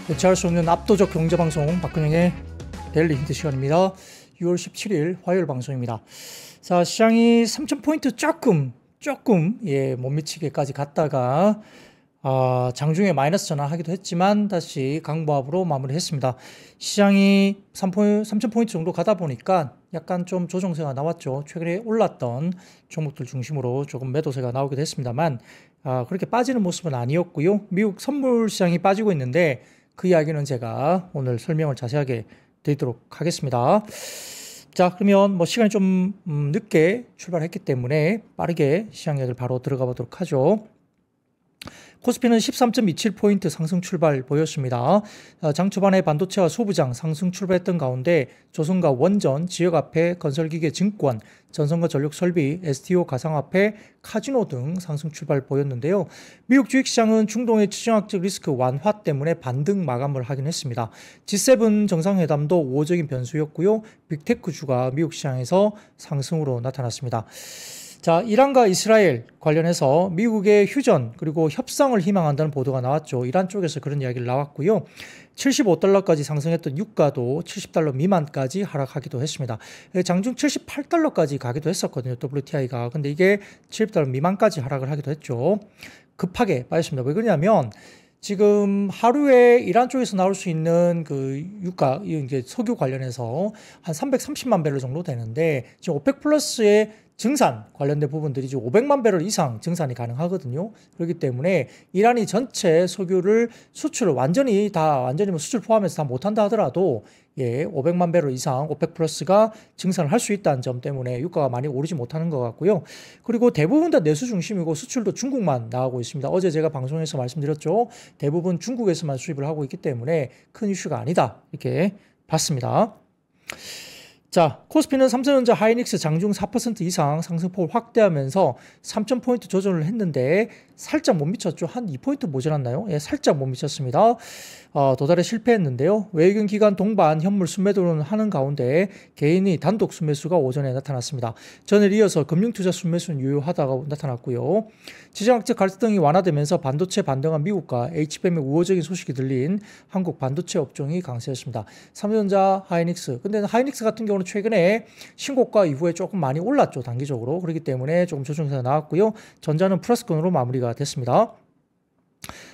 대체할 수 없는 압도적 경제방송 박근영의 데일리 힌트 시간입니다. 6월 17일 화요일 방송입니다. 자, 시장이 3,000포인트 조금 못 미치게까지 갔다가 장중에 마이너스 전환하기도 했지만 다시 강보합으로 마무리했습니다. 시장이 3,000포인트 정도 가다 보니까 약간 좀 조정세가 나왔죠. 최근에 올랐던 종목들 중심으로 조금 매도세가 나오기도 했습니다만 그렇게 빠지는 모습은 아니었고요. 미국 선물 시장이 빠지고 있는데 그 이야기는 제가 오늘 설명을 자세하게 드리도록 하겠습니다. 자, 그러면 시간이 좀 늦게 출발했기 때문에 빠르게 시장 이야기를 바로 들어가 보도록 하죠. 코스피는 13.27포인트 상승 출발 보였습니다. 장 초반에 반도체와 소부장 상승 출발했던 가운데 조선과 원전, 지역 앞에 건설기계 증권, 전선과 전력설비, STO 가상화폐, 카지노 등 상승 출발 보였는데요. 미국 주식시장은 중동의 지정학적 리스크 완화 때문에 반등 마감을 하긴 했습니다. G7 정상회담도 우호적인 변수였고요. 빅테크주가 미국 시장에서 상승으로 나타났습니다. 자, 이란과 이스라엘 관련해서 미국의 휴전 그리고 협상을 희망한다는 보도가 나왔죠. 이란 쪽에서 그런 이야기를 나왔고요. 75달러까지 상승했던 유가도 70달러 미만까지 하락하기도 했습니다. 장중 78달러까지 가기도 했었거든요. WTI가. 근데 이게 70달러 미만까지 하락을 하기도 했죠. 급하게 빠졌습니다. 왜 그러냐면 지금 하루에 이란 쪽에서 나올 수 있는 그 유가, 이제 석유 관련해서 한 330만 배럴 정도 되는데 지금 오펙 플러스의 증산 관련된 부분들이 지금 500만 배럴 이상 증산이 가능하거든요. 그렇기 때문에 이란이 전체 석유를 수출을 완전히 수출 포함해서 다 못한다 하더라도 500만 배럴 이상 오펙 플러스가 증산을 할 수 있다는 점 때문에 유가가 많이 오르지 못하는 것 같고요. 그리고 대부분 다 내수 중심이고 수출도 중국만 나가고 있습니다. 어제 제가 방송에서 말씀드렸죠. 대부분 중국에서만 수입을 하고 있기 때문에 큰 이슈가 아니다. 이렇게 봤습니다. 자, 코스피는 삼성전자 하이닉스 장중 4% 이상 상승폭을 확대하면서 3,000포인트 조정을 했는데 살짝 못 미쳤죠. 한 2포인트 모자랐나요? 살짝 못 미쳤습니다. 도달에 실패했는데요. 외국인 기관 동반 현물 순매도를 하는 가운데 개인이 단독 순매수가 오전에 나타났습니다. 전일 이어서 금융투자 순매수는 유효하다고 나타났고요. 지정학적 갈등이 완화되면서 반도체 반등한 미국과 HBM의 우호적인 소식이 들린 한국 반도체 업종이 강세였습니다. 삼성전자, 하이닉스. 근데 하이닉스 같은 경우는 최근에 신고가 이후에 조금 많이 올랐죠. 단기적으로. 그렇기 때문에 조금 조정세가 나왔고요. 전자는 플러스권으로 마무리가 됐습니다.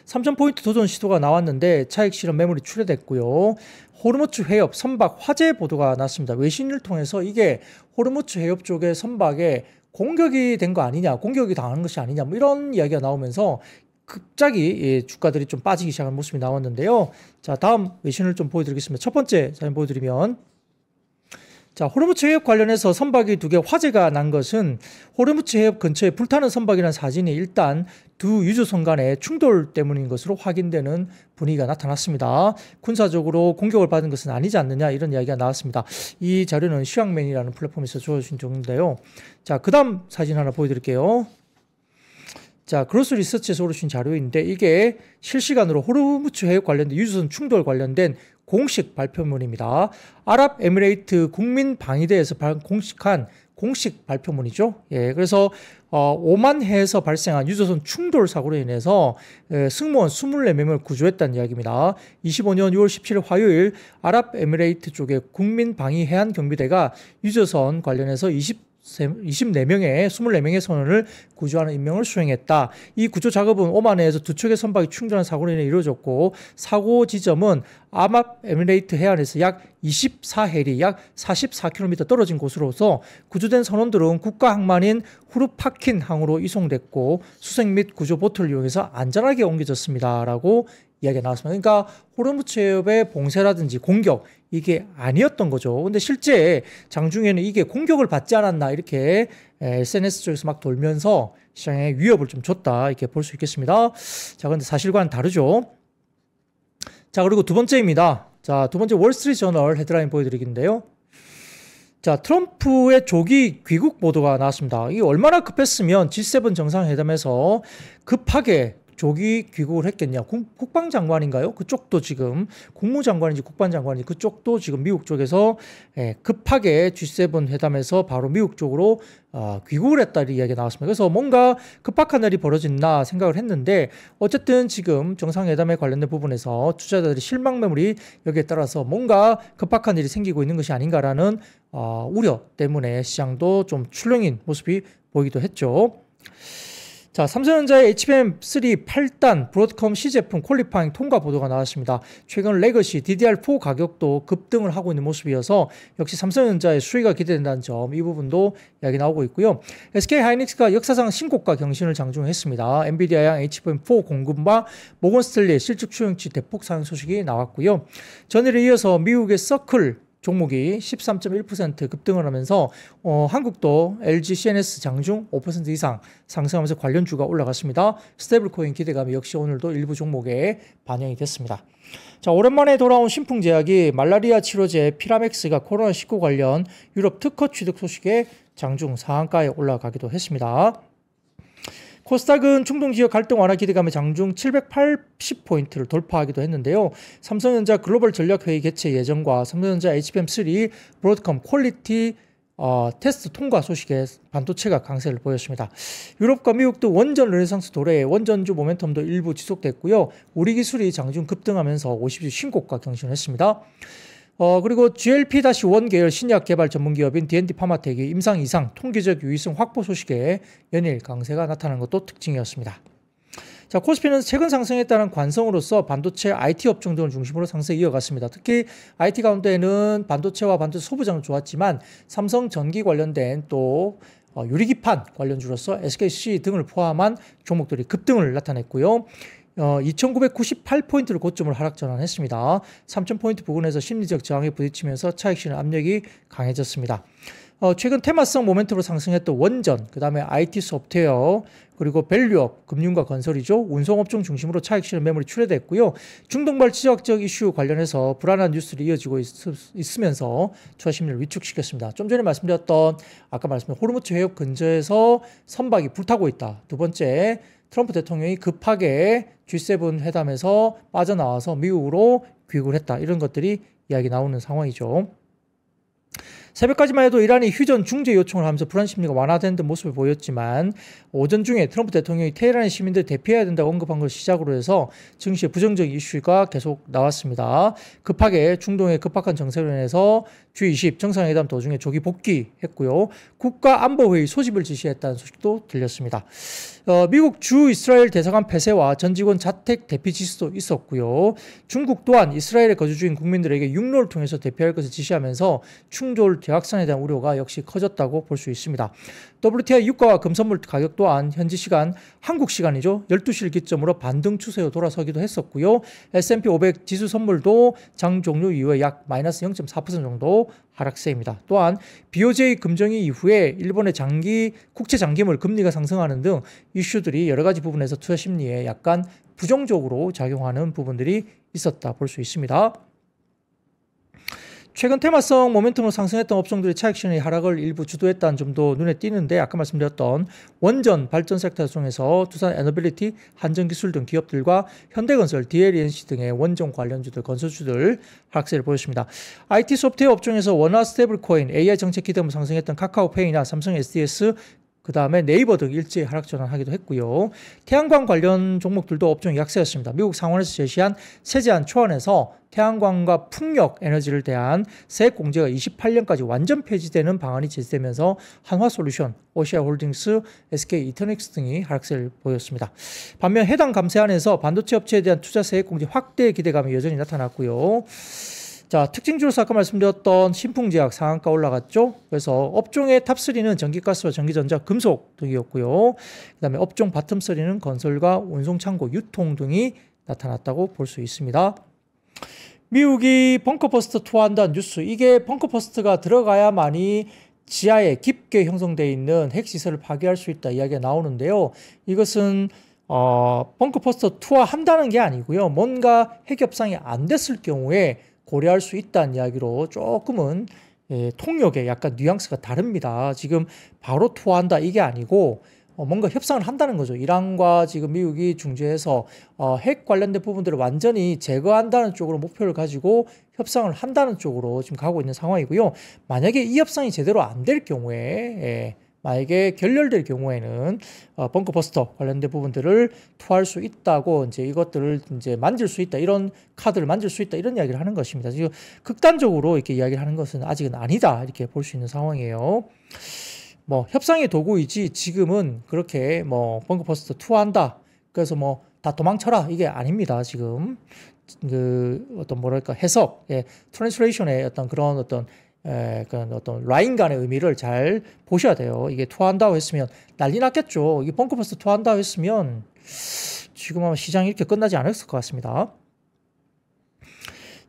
3,000포인트 도전 시도가 나왔는데 차익 실현 매물이 출회됐고요. 호르무즈 해협 선박 화재 보도가 났습니다. 외신을 통해서 이게 호르무즈 해협 쪽에 선박에 공격이 된 거 아니냐, 공격이 당한 것이 아니냐, 이런 이야기가 나오면서 갑자기 주가들이 좀 빠지기 시작한 모습이 나왔는데요. 자, 다음 외신을 좀 보여드리겠습니다. 첫 번째 사진 보여드리면, 자, 호르무즈 해협 관련해서 선박이 2개 화재가 난 것은 호르무즈 해협 근처에 불타는 선박이라는 사진이 일단 두 유조선 간의 충돌 때문인 것으로 확인되는 분위기가 나타났습니다. 군사적으로 공격을 받은 것은 아니지 않느냐, 이런 이야기가 나왔습니다. 이 자료는 시황맨이라는 플랫폼에서 주어진 정도인데요. 자, 그 다음 사진 하나 보여드릴게요. 자, 그로스 리서치에서 올려주신 자료인데 이게 실시간으로 호르무즈 해협 관련된 유조선 충돌 관련된 공식 발표문입니다. 아랍에미레이트 국민방위대에서 공식한 공식 발표문이죠. 그래서 오만해에서 발생한 유조선 충돌 사고로 인해서 승무원 24명을 구조했다는 이야기입니다. 25년 6월 17일 화요일 아랍에미레이트 쪽의 국민방위해안경비대가 유조선 관련해서 24명의 선원을 구조하는 임명을 수행했다. 이 구조 작업은 오만해에서 두 척의 선박이 충돌한 사고로 인해 이루어졌고 사고 지점은 아랍에미레이트 해안에서 약 24해리, 약 44km 떨어진 곳으로서 구조된 선원들은 국가항만인 후르파킨 항으로 이송됐고 수색 및 구조 보트를 이용해서 안전하게 옮겨졌습니다. 라고 이야기가 나왔습니다. 그러니까 호르무즈 해협의 봉쇄라든지 공격, 이게 아니었던 거죠. 근데 실제 장중에는 이게 공격을 받지 않았나 이렇게 SNS 쪽에서 막 돌면서 시장에 위협을 좀 줬다 이렇게 볼 수 있겠습니다. 자, 근데 사실과는 다르죠. 자, 그리고 두 번째입니다. 자, 두 번째 월스트리트 저널 헤드라인 보여드리겠는데요. 자, 트럼프의 조기 귀국 보도가 나왔습니다. 이게 얼마나 급했으면 G7 정상회담에서 급하게 조기 귀국을 했겠냐. 국방장관인가요? 그쪽도 지금 국무장관인지 국방장관인지 그쪽도 지금 미국 쪽에서 급하게 G7 회담에서 바로 미국 쪽으로 귀국을 했다 이 이야기가 나왔습니다. 그래서 뭔가 급박한 일이 벌어졌나 생각을 했는데 어쨌든 지금 정상회담에 관련된 부분에서 투자자들이 실망 매물이 여기에 따라서 뭔가 급박한 일이 생기고 있는 것이 아닌가라는 우려 때문에 시장도 좀 출렁인 모습이 보이기도 했죠. 자, 삼성전자의 HBM3 8단 브로드컴 C제품 퀄리파잉 통과 보도가 나왔습니다. 최근 레거시 DDR4 가격도 급등을 하고 있는 모습이어서 역시 삼성전자의 수위가 기대된다는 점, 이 부분도 이야기 나오고 있고요. SK하이닉스가 역사상 신고가 경신을 장중했습니다. 엔비디아양 HBM4 공급과 모건스탠리의 실적 추정치 대폭 상승 소식이 나왔고요. 전일에 이어서 미국의 서클 종목이 13.1% 급등을 하면서 한국도 LG CNS 장중 5% 이상 상승하면서 관련주가 올라갔습니다. 스테이블코인 기대감이 역시 오늘도 일부 종목에 반영이 됐습니다. 자, 오랜만에 돌아온 신풍제약이 말라리아 치료제 피라맥스가 코로나19 관련 유럽 특허 취득 소식에 장중 상한가에 올라가기도 했습니다. 코스닥은 중동 지역 갈등 완화 기대감에 장중 780포인트를 돌파하기도 했는데요. 삼성전자 글로벌 전략회의 개최 예정과 삼성전자 HBM3 브로드컴 퀄리티 테스트 통과 소식에 반도체가 강세를 보였습니다. 유럽과 미국도 원전 르네상스 도래에 원전주 모멘텀도 일부 지속됐고요. 우리 기술이 장중 급등하면서 50주 신고가 경신했습니다. 그리고 GLP-1 계열 신약 개발 전문기업인 D&D 파마텍이 임상 이상 통계적 유의성 확보 소식에 연일 강세가 나타나는 것도 특징이었습니다. 자, 코스피는 최근 상승에 따른 관성으로서 반도체 IT 업종 등을 중심으로 상승을 이어갔습니다. 특히 IT 가운데에는 반도체와 반도체 소부장은 좋았지만 삼성전기 관련된 또 유리기판 관련주로서 SKC 등을 포함한 종목들이 급등을 나타냈고요. 2998포인트를 고점을 하락 전환했습니다. 3000포인트 부근에서 심리적 저항에 부딪히면서 차익 실현 압력이 강해졌습니다. 최근 테마성 모멘텀으로 상승했던 원전, 그 다음에 IT 소프트웨어, 그리고 밸류업, 금융과 건설이죠. 운송업종 중심으로 차익 실현 매물이 출회됐고요. 중동발 지역적 이슈 관련해서 불안한 뉴스들이 이어지고 있으면서 투자 심리를 위축시켰습니다. 좀 전에 말씀드렸던 아까 말씀드린 호르무즈 해협 근처에서 선박이 불타고 있다. 두 번째, 트럼프 대통령이 급하게 G7 회담에서 빠져나와서 미국으로 귀국을 했다. 이런 것들이 이야기 나오는 상황이죠. 새벽까지만 해도 이란이 휴전 중재 요청을 하면서 불안 심리가 완화된 듯 모습을 보였지만 오전 중에 트럼프 대통령이 테헤란의 시민들 대피해야 된다고 언급한 걸 시작으로 해서 증시의 부정적 이슈가 계속 나왔습니다. 급하게 중동의 급박한 정세로 인해서 G20 정상회담 도중에 조기 복귀했고요. 국가안보회의 소집을 지시했다는 소식도 들렸습니다. 미국 주 이스라엘 대사관 폐쇄와 전 직원 자택 대피 지시도 있었고요. 중국 또한 이스라엘에 거주 중인 국민들에게 육로를 통해서 대피할 것을 지시하면서 충돌 재확산에 대한 우려가 역시 커졌다고 볼 수 있습니다. WTI 유가와 금선물 가격 또한 현지 시간, 한국 시간이죠. 12시를 기점으로 반등 추세로 돌아서기도 했었고요. S&P 500 지수 선물도 장 종료 이후에 약 마이너스 0.4% 정도 하락세입니다. 또한 BOJ 금정위 이후에 일본의 국채 장기물 금리가 상승하는 등 이슈들이 여러 가지 부분에서 투자 심리에 약간 부정적으로 작용하는 부분들이 있었다 볼 수 있습니다. 최근 테마성 모멘텀으로 상승했던 업종들이 차익 실현의 하락을 일부 주도했다는 점도 눈에 띄는데 아까 말씀드렸던 원전 발전 섹터 중에서 두산 에너빌리티, 한전기술 등 기업들과 현대건설, DLENC 등의 원전 관련주들, 건설주들 하락세를 보였습니다. IT 소프트웨어 업종에서 원화 스테이블코인, AI 정책 기대로 상승했던 카카오페이나 삼성 SDS, 그 다음에 네이버 등 일제히 하락 전환하기도 했고요. 태양광 관련 종목들도 업종이 약세였습니다. 미국 상원에서 제시한 세제안 초안에서 태양광과 풍력 에너지를 대한 세액 공제가 28년까지 완전 폐지되는 방안이 제시되면서 한화솔루션, 오시아홀딩스, SK 이터닉스 등이 하락세를 보였습니다. 반면 해당 감세안에서 반도체 업체에 대한 투자 세액 공제 확대 기대감이 여전히 나타났고요. 자, 특징주로서 아까 말씀드렸던 신풍제약 상한가 올라갔죠. 그래서 업종의 탑3는 전기가스와 전기전자, 금속 등이었고요. 그 다음에 업종 바텀3는 건설과 운송창고, 유통 등이 나타났다고 볼 수 있습니다. 미국이 벙커버스터 투하한다는 뉴스, 이게 벙커버스터가 들어가야만이 지하에 깊게 형성되어 있는 핵시설을 파괴할 수 있다 이야기가 나오는데요. 이것은 벙커버스터 투하한다는 게 아니고요. 뭔가 핵협상이 안 됐을 경우에 고려할 수 있다는 이야기로 조금은 통역에 약간 뉘앙스가 다릅니다. 지금 바로 투하한다 이게 아니고 뭔가 협상을 한다는 거죠. 이란과 지금 미국이 중재해서 핵 관련된 부분들을 완전히 제거한다는 쪽으로 목표를 가지고 협상을 한다는 쪽으로 지금 가고 있는 상황이고요. 만약에 이 협상이 제대로 안 될 경우에 만약에 결렬될 경우에는 벙커 버스터 관련된 부분들을 투하할 수 있다고 이제 이것들을 이제 만질 수 있다, 이런 카드를 만질 수 있다, 이런 이야기를 하는 것입니다. 지금 극단적으로 이렇게 이야기를 하는 것은 아직은 아니다, 이렇게 볼 수 있는 상황이에요. 뭐 협상의 도구이지 지금은 그렇게 뭐 벙커 버스터 투하한다, 그래서 뭐 다 도망쳐라, 이게 아닙니다. 지금 그 어떤 뭐랄까 해석, 트랜스레이션의 어떤 그런 어떤 그런 어떤 라인 간의 의미를 잘 보셔야 돼요. 이게 투하한다고 했으면 난리 났겠죠. 이게 벙커버스터 투하한다고 했으면 지금 아마 시장이 이렇게 끝나지 않았을 것 같습니다.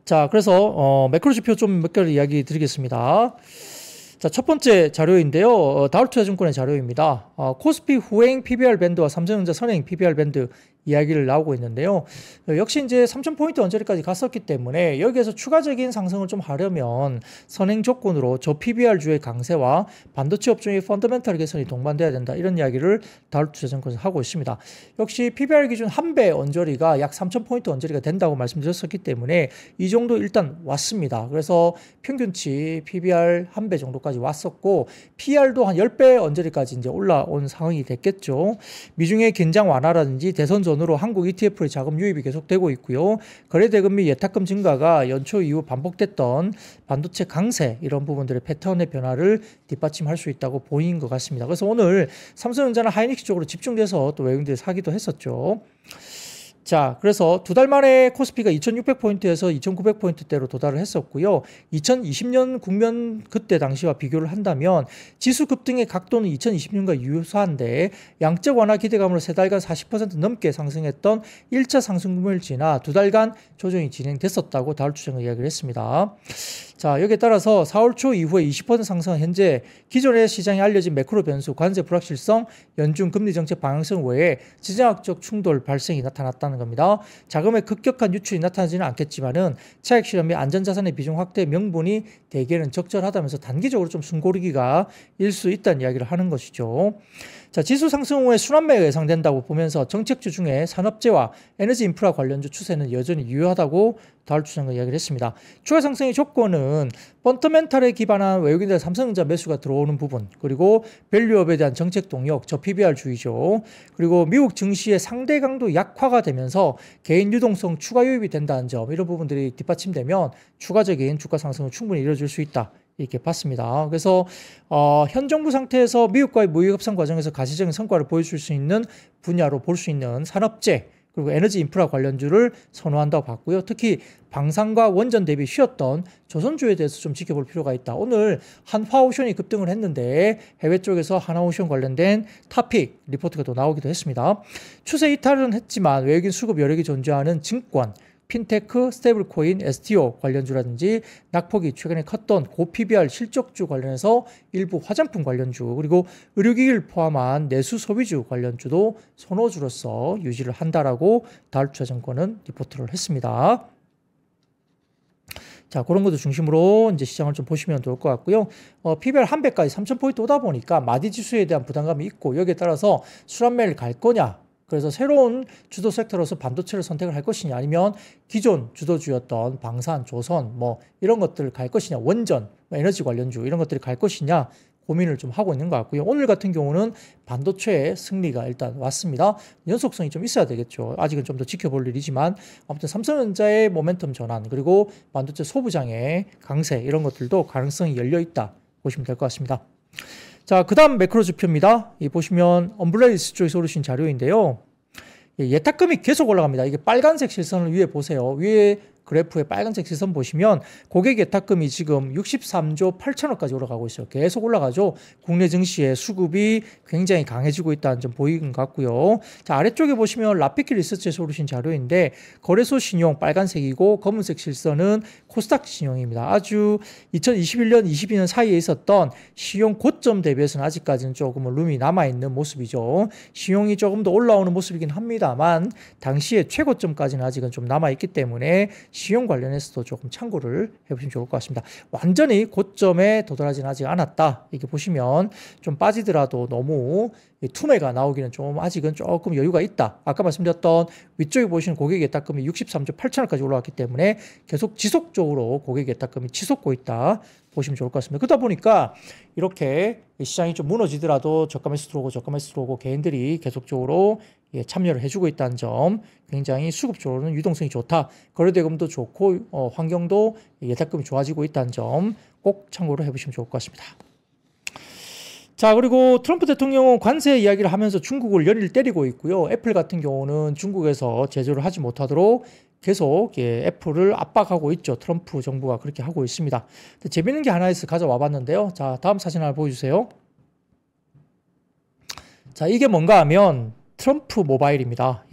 자, 그래서 매크로 지표 좀 몇 개를 이야기 드리겠습니다. 자, 첫 번째 자료인데요. 다울투자증권의 자료입니다. 코스피 후행 PBR 밴드와 삼성전자 선행 PBR 밴드 이야기를 나오고 있는데요. 역시 이제 3,000포인트 언저리까지 갔었기 때문에 여기에서 추가적인 상승을 좀 하려면 선행 조건으로 저 PBR주의 강세와 반도체 업종의 펀더멘털 개선이 동반돼야 된다, 이런 이야기를 다울투자증권에서 하고 있습니다. 역시 PBR 기준 한 배 언저리가 약 3,000포인트 언저리가 된다고 말씀드렸었기 때문에 이 정도 일단 왔습니다. 그래서 평균치 PBR 한 배 정도까지 왔었고 PR도 한 10배 언저리까지 이제 올라온 상황이 됐겠죠. 미중의 긴장 완화라든지 대선 전후로 한국 ETF의 자금 유입이 계속되고 있고요. 거래대금 및 예탁금 증가가 연초 이후 반복됐던 반도체 강세, 이런 부분들의 패턴의 변화를 뒷받침할 수 있다고 보인 것 같습니다. 그래서 오늘 삼성전자나 하이닉스 쪽으로 집중돼서 또 외국인들이 사기도 했었죠. 자, 그래서 두 달 만에 코스피가 2600포인트에서 2900포인트대로 도달을 했었고요. 2020년 국면 그때 당시와 비교를 한다면 지수 급등의 각도는 2020년과 유사한데 양적 완화 기대감으로 세 달간 40% 넘게 상승했던 1차 상승분을 지나 두 달간 조정이 진행됐었다고 다울투자가 이야기를 했습니다. 자, 여기에 따라서 4월 초 이후에 20% 상승은 현재 기존의 시장에 알려진 매크로 변수, 관세 불확실성, 연중 금리 정책 방향성 외에 지정학적 충돌 발생이 나타났다는 겁니다. 자금의 급격한 유출이 나타나지는 않겠지만은 차익 실현 및 안전자산의 비중 확대 명분이 대개는 적절하다면서 단기적으로 좀 숨고르기가 일 수 있다는 이야기를 하는 것이죠. 자, 지수 상승 후에 순환매가 예상된다고 보면서 정책주 중에 산업재와 에너지 인프라 관련주 추세는 여전히 유효하다고 다울투자가 이야기를 했습니다. 추가 상승의 조건은 펀더멘털에 기반한 외국인들 삼성전자 매수가 들어오는 부분, 그리고 밸류업에 대한 정책 동력, 저 PBR주의죠. 그리고 미국 증시의 상대 강도 약화가 되면서 개인 유동성 추가 유입이 된다는 점, 이런 부분들이 뒷받침되면 추가적인 주가 상승은 충분히 이루어질 수 있다, 이렇게 봤습니다. 그래서 현 정부 상태에서 미국과의 무역 협상 과정에서 가시적인 성과를 보여줄 수 있는 분야로 볼 수 있는 산업재, 그리고 에너지 인프라 관련주를 선호한다고 봤고요. 특히 방산과 원전 대비 쉬었던 조선주에 대해서 좀 지켜볼 필요가 있다. 오늘 한화오션이 급등을 했는데 해외 쪽에서 한화오션 관련된 탑픽 리포트가 또 나오기도 했습니다. 추세 이탈은 했지만 외국인 수급 여력이 존재하는 증권, 핀테크, 스테이블코인, STO 관련주라든지 낙폭이 최근에 컸던 고PBR 실적주 관련해서 일부 화장품 관련주, 그리고 의료기기를 포함한 내수 소비주 관련주도 선호주로서 유지를 한다라고 다울투자증권은 리포트를 했습니다. 자, 그런 것도 중심으로 이제 시장을 좀 보시면 좋을 것 같고요. PBR 한 배까지 3,000포인트 오다 보니까 마디 지수에 대한 부담감이 있고, 여기에 따라서 순환매를 갈 거냐, 그래서 새로운 주도 섹터로서 반도체를 선택을 할 것이냐, 아니면 기존 주도주였던 방산, 조선 뭐 이런 것들을 갈 것이냐, 원전, 에너지 관련주 이런 것들이 갈 것이냐 고민을 좀 하고 있는 것 같고요. 오늘 같은 경우는 반도체의 승리가 일단 왔습니다. 연속성이 좀 있어야 되겠죠. 아직은 좀 더 지켜볼 일이지만 아무튼 삼성전자의 모멘텀 전환, 그리고 반도체 소부장의 강세, 이런 것들도 가능성이 열려 있다 보시면 될 것 같습니다. 자, 그 다음 매크로 지표입니다. 이 보시면 엄블레리스 쪽에서 오르신 자료인데요. 예탁금이 계속 올라갑니다. 이게 빨간색 실선을 위에 보세요. 위에 그래프의 빨간색 시선 보시면 고객 예탁금이 지금 63조 8천억까지 올라가고 있어요. 계속 올라가죠. 국내 증시의 수급이 굉장히 강해지고 있다는 점 보이는 것 같고요. 자, 아래쪽에 보시면 라피키 리서치에서 오르신 자료인데 거래소 신용 빨간색이고 검은색 실선은 코스닥 신용입니다. 아주 2021년, 22년 사이에 있었던 신용 고점 대비해서는 아직까지는 조금 룸이 남아있는 모습이죠. 신용이 조금 더 올라오는 모습이긴 합니다만 당시의 최고점까지는 아직은 좀 남아있기 때문에 시용 관련해서도 조금 참고를 해보시면 좋을 것 같습니다. 완전히 고점에 도달하지는 아직 않았다. 이렇게 보시면 좀 빠지더라도 너무 투매가 나오기는 좀 아직은 조금 여유가 있다. 아까 말씀드렸던 위쪽에 보시는 고객의 예탁금이 63조 8천원까지 올라왔기 때문에 계속 지속적으로 고객의 예탁금이 치솟고 있다. 보시면 좋을 것 같습니다. 그러다 보니까 이렇게 시장이 좀 무너지더라도 저가 매수 들어오고 개인들이 계속적으로 참여를 해주고 있다는 점, 굉장히 수급적으로는 유동성이 좋다. 거래대금도 좋고 환경도 예탁금이 좋아지고 있다는 점 꼭 참고를 해보시면 좋을 것 같습니다. 자, 그리고 트럼프 대통령은 관세 이야기를 하면서 중국을 열일 때리고 있고요. 애플 같은 경우는 중국에서 제조를 하지 못하도록 계속 애플을 압박하고 있죠. 트럼프 정부가 그렇게 하고 있습니다. 근데 재밌는 게 하나 있어 가져와 봤는데요. 자, 다음 사진 하나 보여주세요. 자, 이게 뭔가 하면 트럼프 모바일입니다.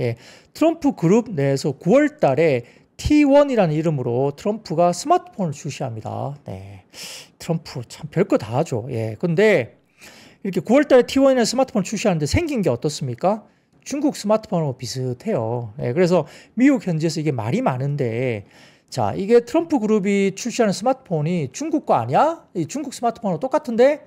트럼프 그룹 내에서 9월 달에 T1이라는 이름으로 트럼프가 스마트폰을 출시합니다. 네. 트럼프 참 별거 다 하죠. 근데 이렇게 9월 달에 T1이라는 스마트폰을 출시하는데 생긴 게 어떻습니까? 중국 스마트폰하고 비슷해요. 그래서 미국 현지에서 이게 말이 많은데, 자, 이게 트럼프 그룹이 출시하는 스마트폰이 중국 거 아니야? 이 중국 스마트폰하고 똑같은데?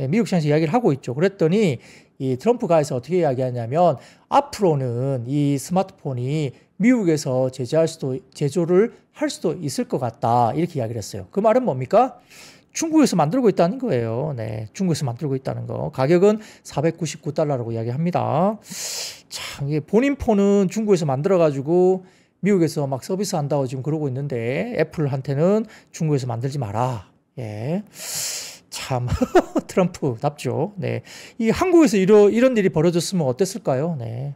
미국 시장에서 이야기를 하고 있죠. 그랬더니 이 트럼프가에서 어떻게 이야기하냐면 앞으로는 이 스마트폰이 미국에서 제조를 할 수도 있을 것 같다. 이렇게 이야기를 했어요. 그 말은 뭡니까? 중국에서 만들고 있다는 거예요. 네, 중국에서 만들고 있다는 거. 가격은 499달러라고 이야기합니다. 참, 이게 본인 폰은 중국에서 만들어가지고 미국에서 막 서비스 한다고 지금 그러고 있는데 애플한테는 중국에서 만들지 마라. 참 트럼프답죠. 네, 이 한국에서 이런 일이 벌어졌으면 어땠을까요? 네.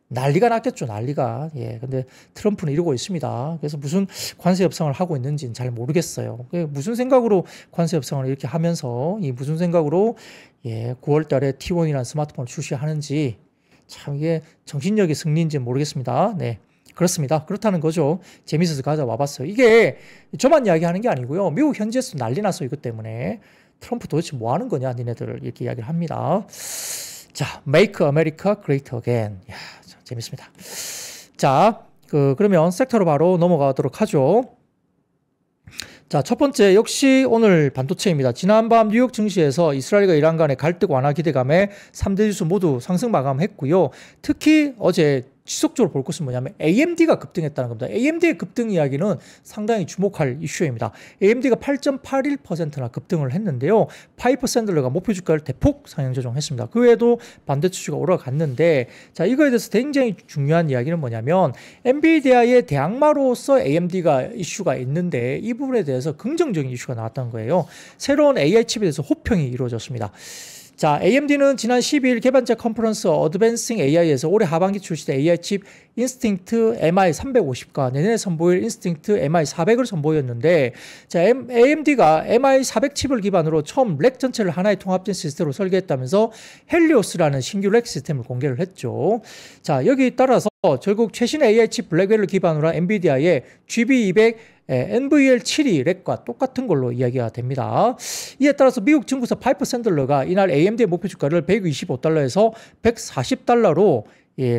난리가 났겠죠, 난리가. 근데 트럼프는 이러고 있습니다. 그래서 무슨 관세 협상을 하고 있는지는 잘 모르겠어요. 무슨 생각으로 관세 협상을 이렇게 하면서, 무슨 생각으로, 9월 달에 T1이라는 스마트폰을 출시하는지, 참 이게 정신력의 승리인지는 모르겠습니다. 네. 그렇습니다. 그렇다는 거죠. 재밌어서 가져와 봤어요. 이게 저만 이야기하는 게 아니고요. 미국 현지에서 난리 났어, 이것 때문에. 트럼프 도대체 뭐 하는 거냐, 니네들. 이렇게 이야기를 합니다. 자, Make America Great Again. 야, 참 재밌습니다. 자, 그러면 섹터로 바로 넘어가도록 하죠. 자, 첫 번째 역시 오늘 반도체입니다. 지난밤 뉴욕 증시에서 이스라엘과 이란 간의 갈등 완화 기대감에 3대 지수 모두 상승 마감했고요. 특히 어제 지속적으로 볼 것은 뭐냐면 AMD가 급등했다는 겁니다. AMD의 급등 이야기는 상당히 주목할 이슈입니다. AMD가 8.81%나 급등을 했는데요. 파이퍼 샌들러가 목표 주가를 대폭 상향 조정했습니다. 그 외에도 반도체주가 올라갔는데, 자, 이거에 대해서 굉장히 중요한 이야기는 뭐냐면 엔비디아의 대항마로서 AMD가 이슈가 있는데 이 부분에 대해서 긍정적인 이슈가 나왔다는 거예요. 새로운 AI 칩에 대해서 호평이 이루어졌습니다. 자, AMD는 지난 12일 개발자 컨퍼런스 어드밴싱 AI에서 올해 하반기 출시된 AI 칩 인스팅트 MI350과 내년에 선보일 인스팅트 MI400을 선보였는데, 자, AMD가 MI400 칩을 기반으로 처음 렉 전체를 하나의 통합된 시스템으로 설계했다면서 헬리오스라는 신규 렉 시스템을 공개를 했죠. 자, 여기 따라서 결국 최신 AI 칩 블랙웰을 기반으로 한 엔비디아의 GB200 NVL72 렉과 똑같은 걸로 이야기가 됩니다. 이에 따라서 미국 증권사 파이퍼 샌들러가 이날 AMD의 목표 주가를 125달러에서 140달러로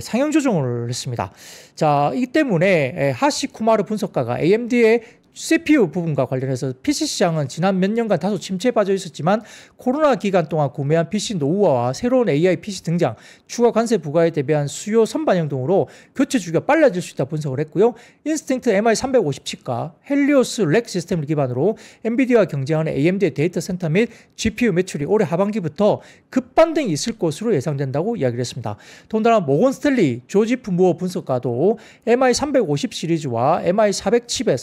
상향 조정을 했습니다. 자, 이 때문에 하시 쿠마르 분석가가 AMD의 CPU 부분과 관련해서 PC 시장은 지난 몇 년간 다소 침체에 빠져 있었지만 코로나 기간 동안 구매한 PC 노후화와 새로운 AI PC 등장, 추가 관세 부과에 대비한 수요 선반영 등으로 교체 주기가 빨라질 수 있다 분석을 했고요. 인스팅트 MI350 칩과 헬리오스 렉 시스템을 기반으로 엔비디아와 경쟁하는 AMD의 데이터 센터 및 GPU 매출이 올해 하반기부터 급반등이 있을 것으로 예상된다고 이야기를 했습니다. 더군다나 모건 스탠리 조지프 무어 분석가도 MI350 시리즈와 MI400 칩의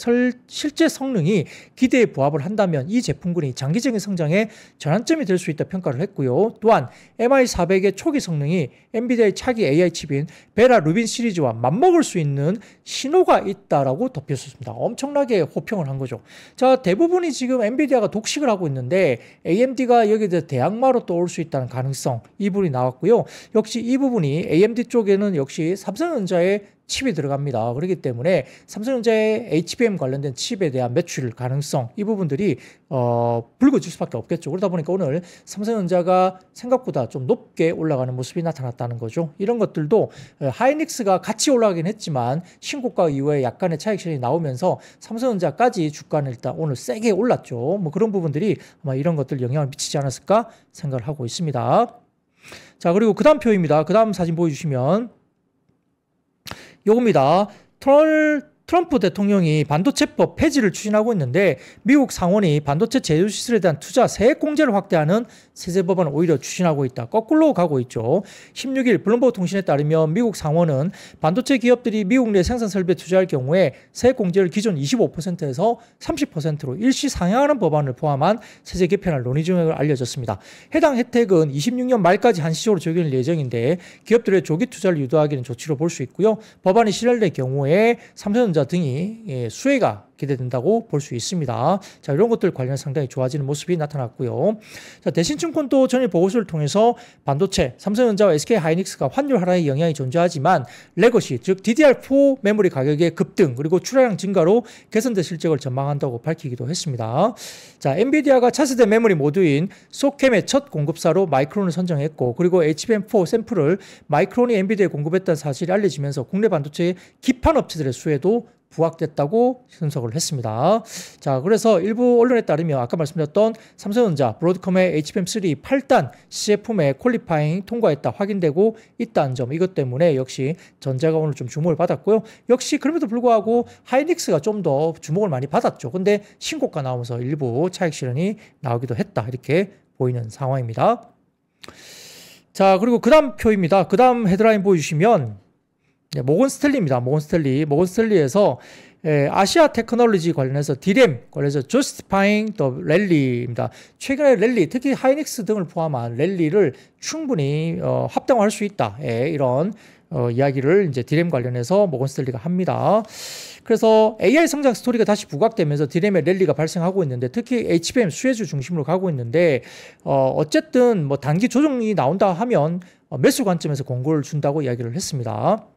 실제 성능이 기대에 부합을 한다면 이 제품군이 장기적인 성장에 전환점이 될 수 있다 평가를 했고요. 또한 MI400의 초기 성능이 엔비디아의 차기 AI 칩인 베라 루빈 시리즈와 맞먹을 수 있는 신호가 있다라고 덧붙였습니다. 엄청나게 호평을 한 거죠. 자, 대부분이 지금 엔비디아가 독식을 하고 있는데 AMD가 여기에 대해서 대항마로 떠올 수 있다는 가능성, 이 부분이 나왔고요. 역시 이 부분이 AMD 쪽에는 역시 삼성전자의 칩이 들어갑니다. 그렇기 때문에 삼성전자의 HBM 관련된 칩에 대한 매출 가능성 이 부분들이 불거질 수밖에 없겠죠. 그러다 보니까 오늘 삼성전자가 생각보다 좀 높게 올라가는 모습이 나타났다는 거죠. 이런 것들도 하이닉스가 같이 올라가긴 했지만 신고가 이후에 약간의 차익 실현이 나오면서 삼성전자까지 주가는 일단 오늘 세게 올랐죠. 뭐 그런 부분들이 아마 이런 것들 영향을 미치지 않았을까 생각을 하고 있습니다. 자, 그리고 그 다음 표입니다. 그 다음 사진 보여주시면 요겁니다. 트럼프 대통령이 반도체법 폐지를 추진하고 있는데 미국 상원이 반도체 제조시설에 대한 투자 세액 공제를 확대하는 세제 법안을 오히려 추진하고 있다. 거꾸로 가고 있죠. 16일 블룸버그 통신에 따르면 미국 상원은 반도체 기업들이 미국 내 생산 설비에 투자할 경우에 세액 공제를 기존 25%에서 30%로 일시 상향하는 법안을 포함한 세제 개편을 논의 중임을 알려졌습니다. 해당 혜택은 26년 말까지 한시적으로 적용될 예정인데 기업들의 조기 투자를 유도하기는 조치로 볼 수 있고요. 법안이 실현될 경우에 삼성전자 등이 수혜가 기대된다고 볼 수 있습니다. 자, 이런 것들 관련 상당히 좋아지는 모습이 나타났고요. 자, 대신증권도 전일 보고서를 통해서 반도체, 삼성전자와 SK하이닉스가 환율 하락에 영향이 존재하지만 레거시, 즉 DDR4 메모리 가격의 급등 그리고 출하량 증가로 개선된 실적을 전망한다고 밝히기도 했습니다. 자, 엔비디아가 차세대 메모리 모듈인 소캠의 첫 공급사로 마이크론을 선정했고 그리고 HBM4 샘플을 마이크론이 엔비디아에 공급했다는 사실이 알려지면서 국내 반도체 기판 업체들의 수혜도 부각됐다고 분석을 했습니다. 자, 그래서 일부 언론에 따르면 아까 말씀드렸던 삼성전자, 브로드컴의 HBM3 8단 CF의 퀄리파잉 통과했다 확인되고 있다는 점 이것 때문에 역시 전자가 오늘 좀 주목을 받았고요. 역시 그럼에도 불구하고 하이닉스가 좀 더 주목을 많이 받았죠. 근데 신고가 나오면서 일부 차익 실현이 나오기도 했다 이렇게 보이는 상황입니다. 자, 그리고 그 다음 표입니다. 그 다음 헤드라인 보여주시면 모건 스탠리입니다. 모건 스탠리. 모건 스탠리에서 아시아 테크놀로지 관련해서 D램 관련해서 justifying the rally입니다. 최근에 랠리, 특히 하이닉스 등을 포함한 랠리를 충분히 합당화할 수 있다. 이런 이야기를 이제 D램 관련해서 모건 스탠리가 합니다. 그래서 AI 성장 스토리가 다시 부각되면서 D램의 랠리가 발생하고 있는데 특히 HBM 수혜주 중심으로 가고 있는데 어쨌든 뭐 단기 조정이 나온다 하면 매수 관점에서 공고를 준다고 이야기를 했습니다.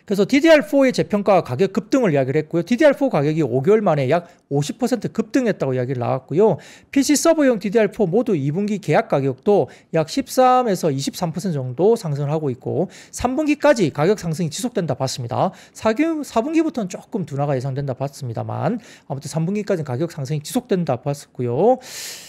그래서 DDR4의 재평가 가격 급등을 이야기를 했고요. DDR4 가격이 5개월 만에 약 50% 급등했다고 이야기를 나왔고요. PC 서버용 DDR4 모두 2분기 계약 가격도 약 13에서 23% 정도 상승을 하고 있고 3분기까지 가격 상승이 지속된다 봤습니다. 4분기부터는 조금 둔화가 예상된다 봤습니다만 아무튼 3분기까지는 가격 상승이 지속된다 봤고요.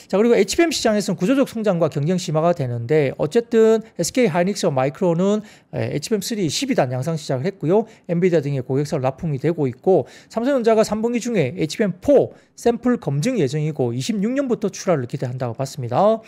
자, 그리고 HBM 시장에서는 구조적 성장과 경쟁 심화가 되는데 어쨌든 SK하이닉스와 마이크론은 HBM3 12단 양상 시작을 했고요. 엔비디아 등의 고객사로 납품이 되고 있고 삼성전자가 3분기 중에 HBM4 샘플 검증 예정이고 26년부터 출하를 기대한다고 봤습니다.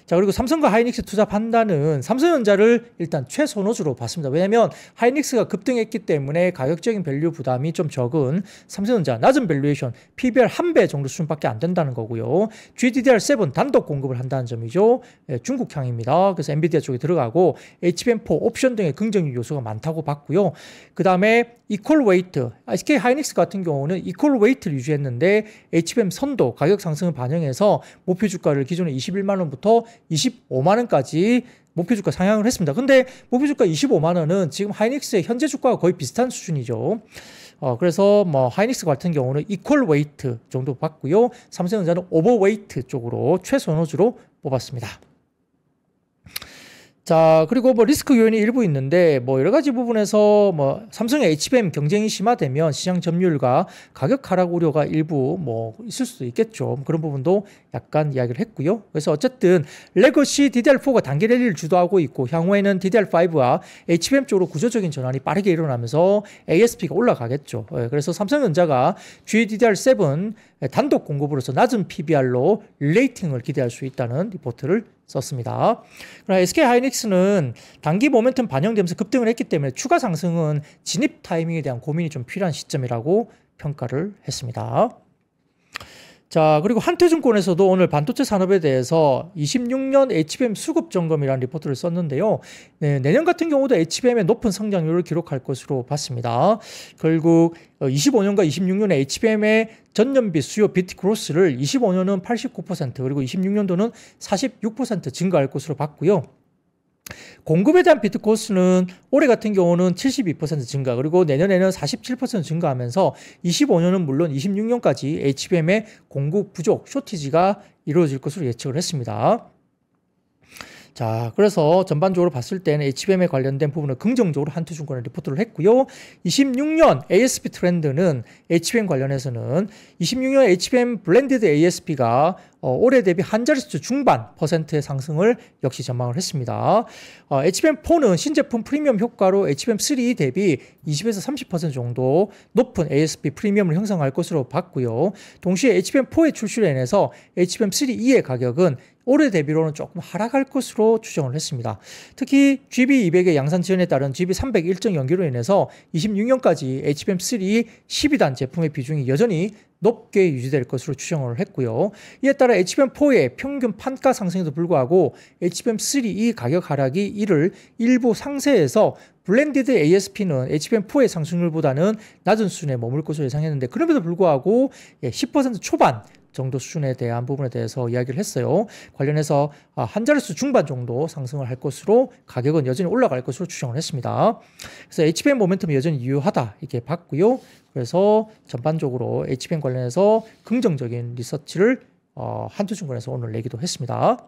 자, 그리고 삼성과 하이닉스 투자 판단은 삼성전자를 일단 최선호주로 봤습니다. 왜냐하면 하이닉스가 급등했기 때문에 가격적인 밸류 부담이 좀 적은 삼성전자 낮은 밸류에이션 PBR 1배 정도 수준밖에 안 된다는 거고요. GDDR7 단독 공급을 한다는 점이죠. 중국향입니다. 그래서 엔비디아 쪽에 들어가고 HBM4 옵션 등의 긍정적 요소가 많다고 봤고요. 그 다음에 이퀄 웨이트, SK 하이닉스 같은 경우는 이퀄 웨이트를 유지했는데 HBM 선도 가격 상승을 반영해서 목표 주가를 기존에 21만 원부터 25만 원까지 목표 주가 상향을 했습니다. 근데 목표 주가 25만 원은 지금 하이닉스의 현재 주가가 거의 비슷한 수준이죠. 그래서 뭐 하이닉스 같은 경우는 이퀄 웨이트 정도 봤고요. 삼성전자는 오버 웨이트 쪽으로 최선호주로 뽑았습니다. 자, 그리고 뭐 리스크 요인이 일부 있는데 뭐 여러 가지 부분에서 뭐 삼성의 HBM 경쟁이 심화되면 시장 점유율과 가격 하락 우려가 일부 뭐 있을 수도 있겠죠. 그런 부분도 약간 이야기를 했고요. 그래서 어쨌든 레거시 DDR4가 단기 랠리를 주도하고 있고 향후에는 DDR5와 HBM 쪽으로 구조적인 전환이 빠르게 일어나면서 ASP가 올라가겠죠. 그래서 삼성전자가 GDDR7 단독 공급으로서 낮은 PBR로 릴레이팅을 기대할 수 있다는 리포트를 썼습니다. 그러나 SK하이닉스는 단기 모멘텀 반영되면서 급등을 했기 때문에 추가 상승은 진입 타이밍에 대한 고민이 좀 필요한 시점이라고 평가를 했습니다. 자, 그리고 한태증권에서도 오늘 반도체 산업에 대해서 26년 HBM 수급 점검이라는 리포트를 썼는데요. 내년 같은 경우도 HBM의 높은 성장률을 기록할 것으로 봤습니다. 결국 25년과 26년에 HBM의 전년비 수요 비트 그로스를 25년은 89% 그리고 26년도는 46% 증가할 것으로 봤고요. 공급에 대한 비트 코스트는 올해 같은 경우는 72% 증가, 그리고 내년에는 47% 증가하면서 25년은 물론 26년까지 HBM의 공급 부족, 쇼티지가 이루어질 것으로 예측을 했습니다. 자, 그래서 전반적으로 봤을 때는 HBM에 관련된 부분을 긍정적으로 한투증권에 리포트를 했고요. 26년 ASP 트렌드는 HBM 관련해서는 26년 HBM 블렌디드 ASP가 올해 대비 한 자릿수 중반 %의 상승을 역시 전망을 했습니다. HBM4는 신제품 프리미엄 효과로 HBM3 대비 20에서 30% 정도 높은 ASP 프리미엄을 형성할 것으로 봤고요. 동시에 HBM4의 출시로 인해서 HBM3E의 가격은 올해 대비로는 조금 하락할 것으로 추정을 했습니다. 특히 GB200의 양산 지연에 따른 GB300 일정 연기로 인해서 26년까지 HBM3 12단 제품의 비중이 여전히 높게 유지될 것으로 추정을 했고요. 이에 따라 HBM4의 평균 판가 상승에도 불구하고 HBM3E 가격 하락이 이를 일부 상쇄해서 블렌디드 ASP는 HBM4의 상승률보다는 낮은 수준에 머물 것으로 예상했는데, 그럼에도 불구하고 10% 초반 정도 수준에 대한 부분에 대해서 이야기를 했어요. 관련해서 한 자릿수 중반 정도 상승을 할 것으로, 가격은 여전히 올라갈 것으로 추정을 했습니다. 그래서 HBM 모멘텀이 여전히 유효하다 이렇게 봤고요. 그래서 전반적으로 HBM 관련해서 긍정적인 리서치를 한투증권에서 오늘 내기도 했습니다.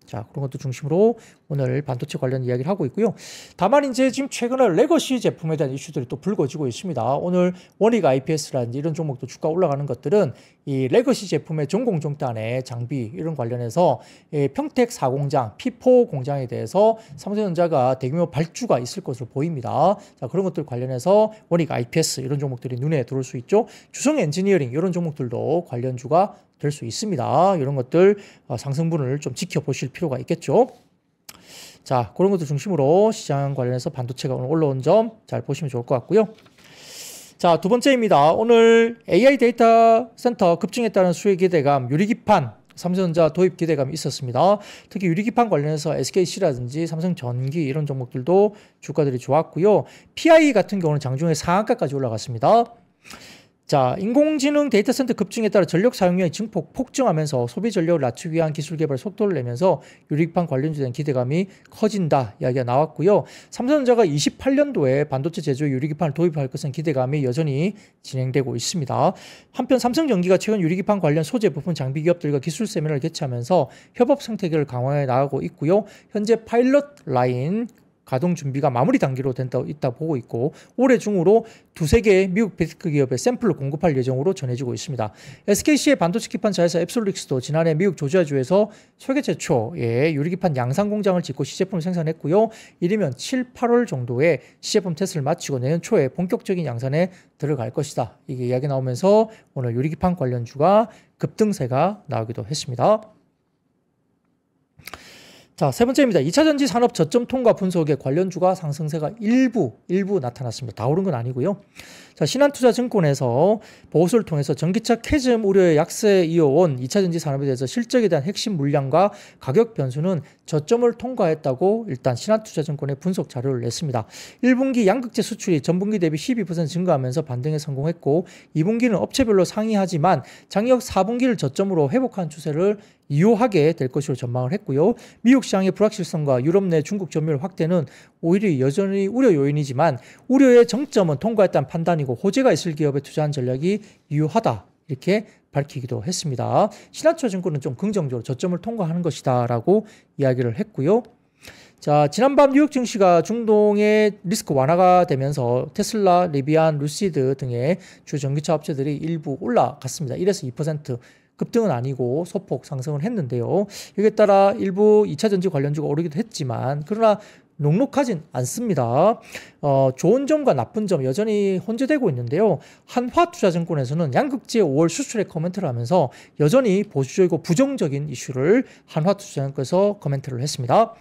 자, 그런 것도 중심으로 오늘 반도체 관련 이야기를 하고 있고요. 다만 이제 지금 최근에 레거시 제품에 대한 이슈들이 또 불거지고 있습니다. 오늘 원익 IPS라든지 이런 종목도 주가 올라가는 것들은 이 레거시 제품의 전공정단의 장비 이런 관련해서 평택 4공장, P4 공장에 대해서 삼성전자가 대규모 발주가 있을 것으로 보입니다. 자, 그런 것들 관련해서 원익 IPS 이런 종목들이 눈에 들어올 수 있죠. 주성 엔지니어링 이런 종목들도 관련주가 될 수 있습니다. 이런 것들 상승분을 좀 지켜보실 필요가 있겠죠. 자, 그런 것들 중심으로 시장 관련해서 반도체가 오늘 올라온 점 잘 보시면 좋을 것 같고요. 자, 두 번째입니다. 오늘 AI 데이터 센터 급증에 따른 수혜 기대감, 유리기판, 삼성전자 도입 기대감이 있었습니다. 특히 유리기판 관련해서 SKC라든지 삼성전기 이런 종목들도 주가들이 좋았고요. PI 같은 경우는 장중에 상한가까지 올라갔습니다. 자, 인공지능 데이터 센터 급증에 따라 전력 사용량이 증폭 폭증하면서 소비 전력을 낮추기 위한 기술 개발 속도를 내면서 유리기판 관련주에 대한 기대감이 커진다 이야기가 나왔고요. 삼성전자가 28년도에 반도체 제조에 유리기판을 도입할 것은 기대감이 여전히 진행되고 있습니다. 한편 삼성전기가 최근 유리기판 관련 소재 부품 장비 기업들과 기술 세미나를 개최하면서 협업 생태계를 강화해 나가고 있고요. 현재 파일럿 라인 가동 준비가 마무리 단계로 있다 보고 있고, 올해 중으로 두세 개의 미국 빅테크 기업에 샘플을 공급할 예정으로 전해지고 있습니다. SKC의 반도체 기판사에서 앱솔릭스도 지난해 미국 조지아주에서 세계 최초의 유리기판 양산 공장을 짓고 시제품을 생산했고요. 이르면 7, 8월 정도에 시제품 테스트를 마치고 내년 초에 본격적인 양산에 들어갈 것이다. 이게 이야기 나오면서 오늘 유리기판 관련주가 급등세가 나오기도 했습니다. 자, 세 번째입니다. 2차전지 산업 저점 통과 분석에 관련주가 상승세가 일부 나타났습니다. 다 오른 건 아니고요. 자, 신한투자증권에서 보고서를 통해서 전기차 캐즘 우려의 약세 이어온 2차전지 산업에 대해서 실적에 대한 핵심 물량과 가격 변수는 저점을 통과했다고 일단 신한투자증권의 분석 자료를 냈습니다. 1분기 양극재 수출이 전분기 대비 12% 증가하면서 반등에 성공했고, 2분기는 업체별로 상이하지만 장기적 4분기를 저점으로 회복한 추세를 이어하게 될 것으로 전망을 했고요. 미국 시장의 불확실성과 유럽 내 중국 점유율 확대는 오히려 여전히 우려 요인이지만 우려의 정점은 통과했다는 판단이고 호재가 있을 기업에 투자한 전략이 유효하다 이렇게 밝히기도 했습니다. 신한투자증권은 좀 긍정적으로 저점을 통과하는 것이다 라고 이야기를 했고요. 자, 지난밤 뉴욕 증시가 중동의 리스크 완화가 되면서 테슬라, 리비안, 루시드 등의 주 전기차 업체들이 일부 올라갔습니다. 1에서 2% 급등은 아니고 소폭 상승을 했는데요. 여기에 따라 일부 2차전지 관련주가 오르기도 했지만 그러나 녹록하진 않습니다. 좋은 점과 나쁜 점 여전히 혼재되고 있는데요. 한화투자증권에서는 양극재 5월 수출액 코멘트를 하면서 여전히 보수적이고 부정적인 이슈를 한화투자증권에서 코멘트를 했습니다.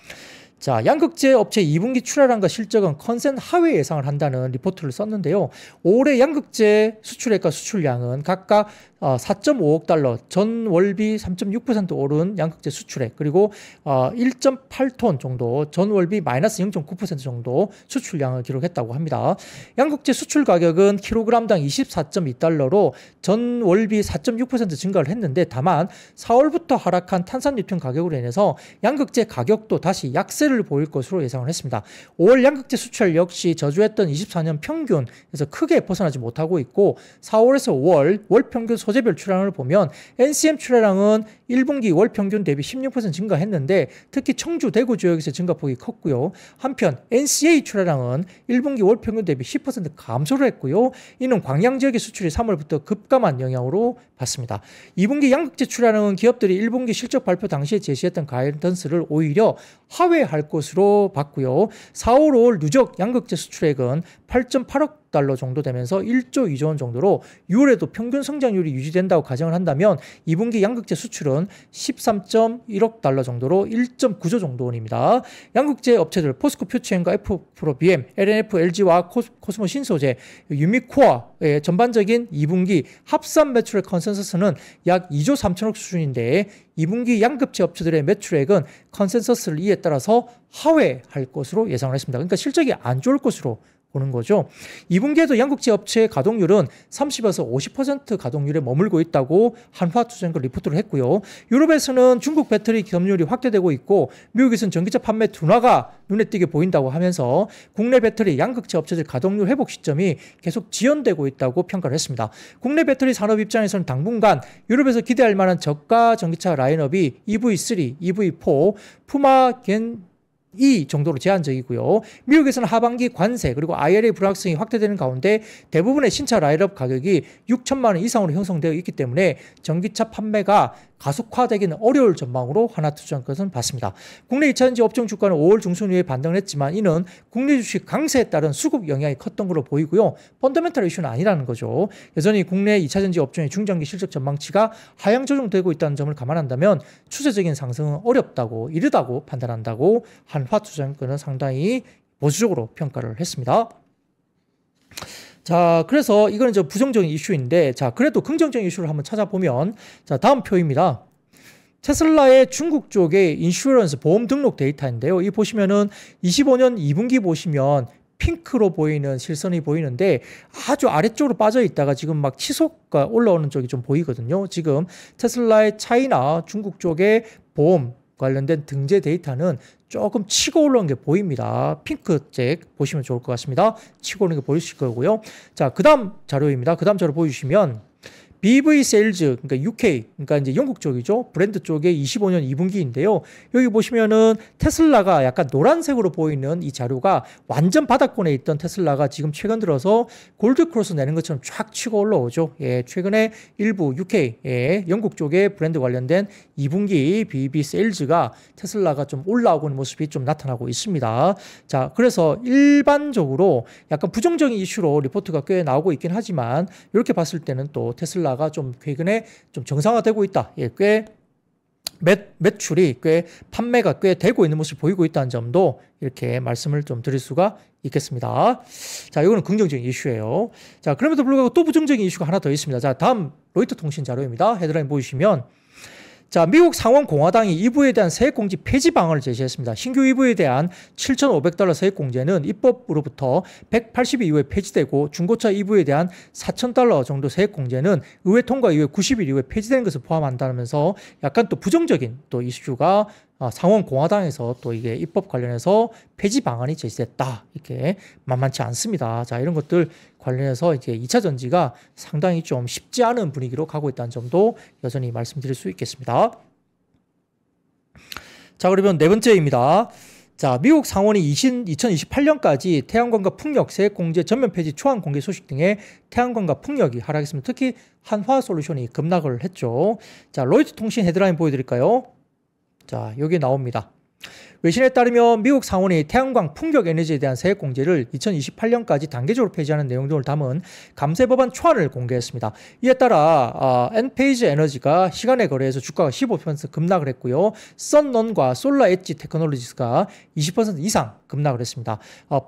자, 양극재 업체 2분기 출하량과 실적은 컨센 하회 예상을 한다는 리포트를 썼는데요. 올해 양극재 수출액과 수출량은 각각 4.5억 달러, 전월비 3.6% 오른 양극재 수출액, 그리고 1.8톤 정도, 전월비 마이너스 0.9% 정도 수출량을 기록했다고 합니다. 양극재 수출 가격은 킬로그램당 24.2달러로 전월비 4.6% 증가를 했는데, 다만 4월부터 하락한 탄산유통 가격으로 인해서 양극재 가격도 다시 약세를 약세를 보일 것으로 예상을 했습니다. 5월 양극재 수출 역시 저조했던 24년 평균에서 크게 벗어나지 못하고 있고 4월에서 5월 월 평균 소재별 출하량을 보면 NCM 출하량은 1분기 월 평균 대비 16% 증가했는데 특히 청주, 대구 지역에서 증가폭이 컸고요. 한편 NCA 출하량은 1분기 월 평균 대비 10% 감소를 했고요. 이는 광양 지역의 수출이 3월부터 급감한 영향으로 봤습니다. 2분기 양극재 출하량은 기업들이 1분기 실적 발표 당시에 제시했던 가이던스를 오히려 하회할 것으로 봤고요. 4월, 5월 누적 양극재 수출액은 8.8억 달러 정도 되면서 1조 2조 원 정도로 6월에도 평균 성장률이 유지된다고 가정을 한다면 2분기 양극재 수출은 13.1억 달러 정도로 1.9조 정도 원입니다. 양극재 업체들 포스코 퓨처엠과 F프로비엠, LNF, LG와 코스모 신소재, 유미코아의 전반적인 2분기 합산 매출액 컨센서스는 약 2조 3천억 수준인데 2분기 양극재 업체들의 매출액은 컨센서스를 이에 따라서 하회할 것으로 예상을 했습니다. 그러니까 실적이 안 좋을 것으로 보는 거죠. 2분기에도 양극재 업체의 가동률은 30에서 50% 가동률에 머물고 있다고 한화투자증권 리포트를 했고요. 유럽에서는 중국 배터리 점유율이 확대되고 있고 미국에서는 전기차 판매 둔화가 눈에 띄게 보인다고 하면서 국내 배터리 양극재 업체들 가동률 회복 시점이 계속 지연되고 있다고 평가를 했습니다. 국내 배터리 산업 입장에서는 당분간 유럽에서 기대할 만한 저가 전기차 라인업이 EV3, EV4, 푸마겐 이 정도로 제한적이고요. 미국에서는 하반기 관세 그리고 IRA 불확실성이 확대되는 가운데 대부분의 신차 라인업 가격이 6천만 원 이상으로 형성되어 있기 때문에 전기차 판매가 가속화되기는 어려울 전망으로 하나투자증권은 봤습니다. 국내 2차전지 업종 주가는 5월 중순 이후에 반등을 했지만 이는 국내 주식 강세에 따른 수급 영향이 컸던 걸로 보이고요. 펀더멘털 이슈는 아니라는 거죠. 여전히 국내 2차전지 업종의 중장기 실적 전망치가 하향 조정되고 있다는 점을 감안한다면 추세적인 상승은 어렵다고 이르다고 판단한다고 한화투자증권은 상당히 보수적으로 평가를 했습니다. 자, 그래서 이거는 이제 부정적인 이슈인데, 자, 그래도 긍정적인 이슈를 한번 찾아보면, 자, 다음 표입니다. 테슬라의 중국 쪽의 인슈런스 보험 등록 데이터인데요. 이 보시면은 25년 2분기 보시면 핑크로 보이는 실선이 보이는데 아주 아래쪽으로 빠져 있다가 지금 막 치솟가 올라오는 쪽이 좀 보이거든요. 지금 테슬라의 차이나 중국 쪽의 보험 관련된 등재 데이터는 조금 치고 올라온 게 보입니다. 핑크색 보시면 좋을 것 같습니다. 치고 오는 게 보이실 거고요. 자, 그 다음 자료입니다. 그 다음 자료 보여주시면 BV 세일즈, 그러니까 UK, 그러니까 이제 영국 쪽이죠. 브랜드 쪽의 25년 2분기인데요. 여기 보시면은 테슬라가 약간 노란색으로 보이는 이 자료가 완전 바닥권에 있던 테슬라가 지금 최근 들어서 골드크로스 내는 것처럼 쫙 치고 올라오죠. 예, 최근에 일부 UK, 예, 영국 쪽의 브랜드 관련된 2분기 BV 세일즈가 테슬라가 좀 올라오고 있는 모습이 좀 나타나고 있습니다. 자, 그래서 일반적으로 약간 부정적인 이슈로 리포트가 꽤 나오고 있긴 하지만 이렇게 봤을 때는 또 테슬라 좀 최근에 좀 정상화되고 있다. 예, 꽤 매출이 꽤 판매가 꽤 되고 있는 모습을 보이고 있다는 점도 이렇게 말씀을 좀 드릴 수가 있겠습니다. 자, 이거는 긍정적인 이슈예요. 자, 그럼에도 불구하고 또 부정적인 이슈가 하나 더 있습니다. 자, 다음 로이터 통신 자료입니다. 헤드라인 보시면 자, 미국 상원 공화당이 EV에 대한 세액공제 폐지 방안을 제시했습니다. 신규 EV에 대한 $7,500 세액공제는 입법으로부터 180일 이후에 폐지되고 중고차 EV에 대한 $4,000 정도 세액공제는 의회 통과 이후에 90일 이후에 폐지되는 것을 포함한다면서 약간 또 부정적인 또 이슈가 상원 공화당에서 또 이게 입법 관련해서 폐지 방안이 제시됐다. 이렇게 만만치 않습니다. 자, 이런 것들 관련해서 이제 2차 전지가 상당히 좀 쉽지 않은 분위기로 가고 있다는 점도 여전히 말씀드릴 수 있겠습니다. 자, 그러면 네 번째입니다. 자, 미국 상원이 2028년까지 태양광과 풍력 세액공제 전면 폐지 초안 공개 소식 등의 태양광과 풍력이 하락했습니다. 특히 한화솔루션이 급락을 했죠. 자, 로이터 통신 헤드라인 보여드릴까요? 자, 여기 나옵니다. 외신에 따르면 미국 상원이 태양광 풍력 에너지에 대한 세액 공제를 2028년까지 단계적으로 폐지하는 내용 등을 담은 감세 법안 초안을 공개했습니다. 이에 따라 엔페이즈 에너지가 시간에 거래해서 주가가 15% 급락을 했고요. 썬넌과 솔라 엣지 테크놀로지스가 20% 이상 급락을 했습니다.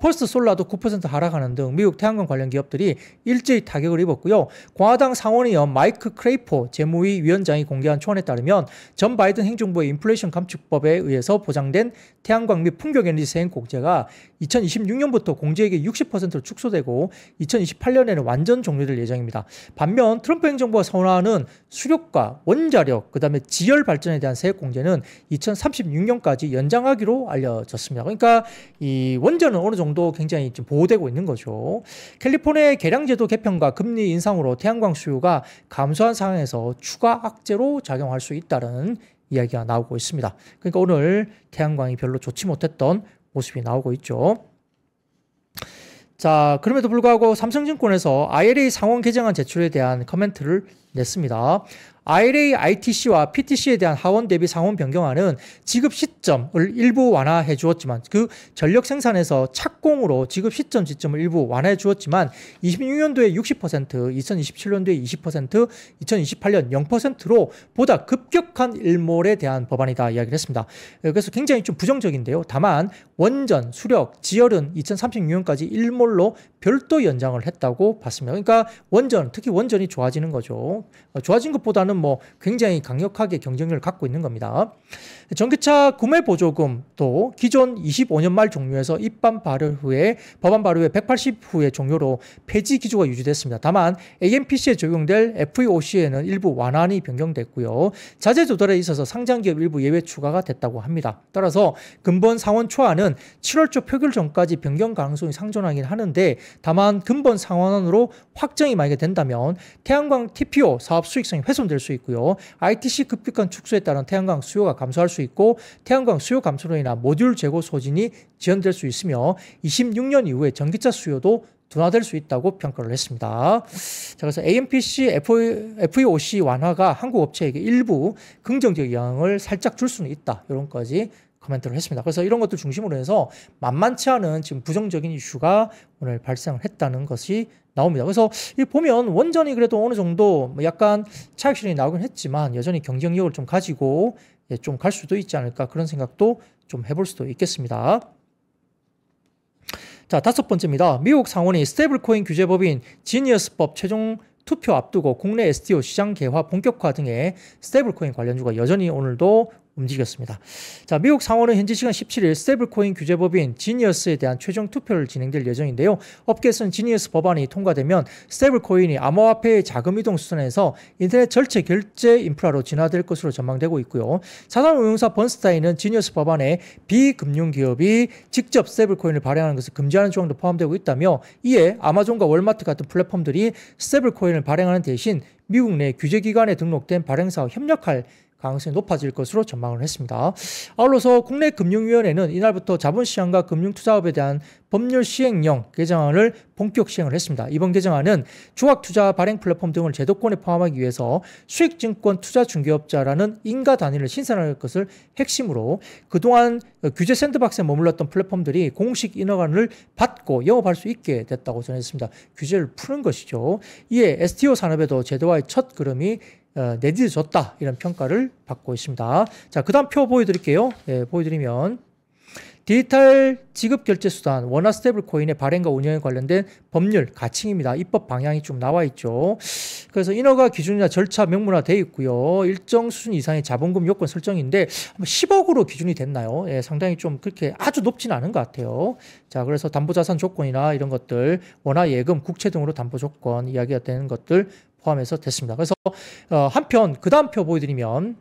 퍼스트 솔라도 9% 하락하는 등 미국 태양광 관련 기업들이 일제히 타격을 입었고요. 공화당 상원의원 마이크 크레이포 재무위 위원장이 공개한 초안에 따르면 전 바이든 행정부의 인플레이션 감축법에 의해서 보장된 태양광 및 풍력에너지 세액 공제가 2026년부터 공제액이 60%로 축소되고 2028년에는 완전 종료될 예정입니다. 반면 트럼프 행정부가 선언하는 수력과 원자력, 그 다음에 지열 발전에 대한 세액 공제는 2036년까지 연장하기로 알려졌습니다. 그러니까 이 원전은 어느 정도 굉장히 좀 보호되고 있는 거죠. 캘리포니아의 계량제도 개편과 금리 인상으로 태양광 수요가 감소한 상황에서 추가 악재로 작용할 수 있다는 이야기가 나오고 있습니다. 그러니까 오늘 태양광이 별로 좋지 못했던 모습이 나오고 있죠. 자, 그럼에도 불구하고 삼성증권에서 IRA 상원 개정안 제출에 대한 코멘트를 냈습니다. IRA, ITC와 PTC에 대한 하원 대비 상원 변경안은 지급 시점을 일부 완화해 주었지만 그 전력 생산에서 착공으로 지급 지점을 일부 완화해 주었지만 26년도에 60%, 2027년도에 20%, 2028년 0%로 보다 급격한 일몰에 대한 법안이다 이야기를 했습니다. 그래서 굉장히 좀 부정적인데요. 다만 원전, 수력, 지열은 2036년까지 일몰로 별도 연장을 했다고 봤습니다. 그러니까 원전, 특히 원전이 좋아지는 거죠. 좋아진 것보다는 뭐 굉장히 강력하게 경쟁력을 갖고 있는 겁니다. 전기차 구매 보조금도 기존 25년 말 종료해서 법안 발의 후에 180 후에 종료로 폐지 기조가 유지됐습니다. 다만 AMPC에 적용될 FEOC에는 일부 완화안이 변경됐고요. 자재 조달에 있어서 상장기업 일부 예외 추가가 됐다고 합니다. 따라서 근본 상원 초안은 7월 초 표결 전까지 변경 가능성이 상존하긴 하는데 다만 근본 상원안으로 확정이 만약에 된다면 태양광 TPO 사업 수익성이 훼손될 수 있고요. ITC 급격한 축소에 따른 태양광 수요가 감소할 수 있고 태양광 수요 감소로 인한 모듈 재고 소진이 지연될 수 있으며 26년 이후에 전기차 수요도 둔화될 수 있다고 평가를 했습니다. 자, 그래서 AMPC, FEOC 완화가 한국 업체에게 일부 긍정적 영향을 살짝 줄 수는 있다. 이런 까지 코멘트를 했습니다. 그래서 이런 것들 중심으로 해서 만만치 않은 지금 부정적인 이슈가 오늘 발생을 했다는 것이 나옵니다. 그래서 이 보면 원전이 그래도 어느 정도 약간 차익 실현이 나오긴 했지만 여전히 경쟁력을 좀 가지고 좀 갈 수도 있지 않을까 그런 생각도 좀 해볼 수도 있겠습니다. 자, 5번째입니다. 미국 상원이 스테이블코인 규제법인 지니어스법 최종 투표 앞두고 국내 STO 시장 개화 본격화 등의 스테이블코인 관련주가 여전히 오늘도 움직였습니다. 자, 미국 상원은 현지 시간 17일 스테이블코인 규제법인 지니어스에 대한 최종 투표를 진행될 예정인데요. 업계에서는 지니어스 법안이 통과되면 스테이블코인이 암호화폐의 자금 이동 수단에서 인터넷 절체 결제 인프라로 진화될 것으로 전망되고 있고요. 자산운용사 번스타인은 지니어스 법안에 비금융기업이 직접 스테이블코인을 발행하는 것을 금지하는 조항도 포함되고 있다며 이에 아마존과 월마트 같은 플랫폼들이 스테이블코인을 발행하는 대신 미국 내 규제기관에 등록된 발행사와 협력할 가능성이 높아질 것으로 전망을 했습니다. 아울러서 국내 금융위원회는 이날부터 자본시장과 금융투자업에 대한 법률 시행령 개정안을 본격 시행을 했습니다. 이번 개정안은 조각투자 발행 플랫폼 등을 제도권에 포함하기 위해서 수익증권 투자 중개업자라는 인가 단위를 신설할 것을 핵심으로 그동안 규제 샌드박스에 머물렀던 플랫폼들이 공식 인허가를 받고 영업할 수 있게 됐다고 전했습니다. 규제를 푸는 것이죠. 이에 STO 산업에도 제도화의 첫 걸음이 내딛어졌다 이런 평가를 받고 있습니다. 자, 그 다음 표 보여드릴게요. 보여드리면 디지털 지급 결제 수단 원화 스테이블 코인의 발행과 운영에 관련된 법률 가칭입니다. 입법 방향이 좀 나와 있죠. 그래서 인허가 기준이나 절차 명문화되어 있고요. 일정 수준 이상의 자본금 요건 설정인데 10억으로 기준이 됐나요? 상당히 좀 그렇게 아주 높지는 않은 것 같아요. 자, 그래서 담보자산 조건이나 이런 것들 원화 예금, 국채 등으로 담보 조건 이야기가 되는 것들 포함해서 됐습니다. 그래서 한편 그 다음 표 보여드리면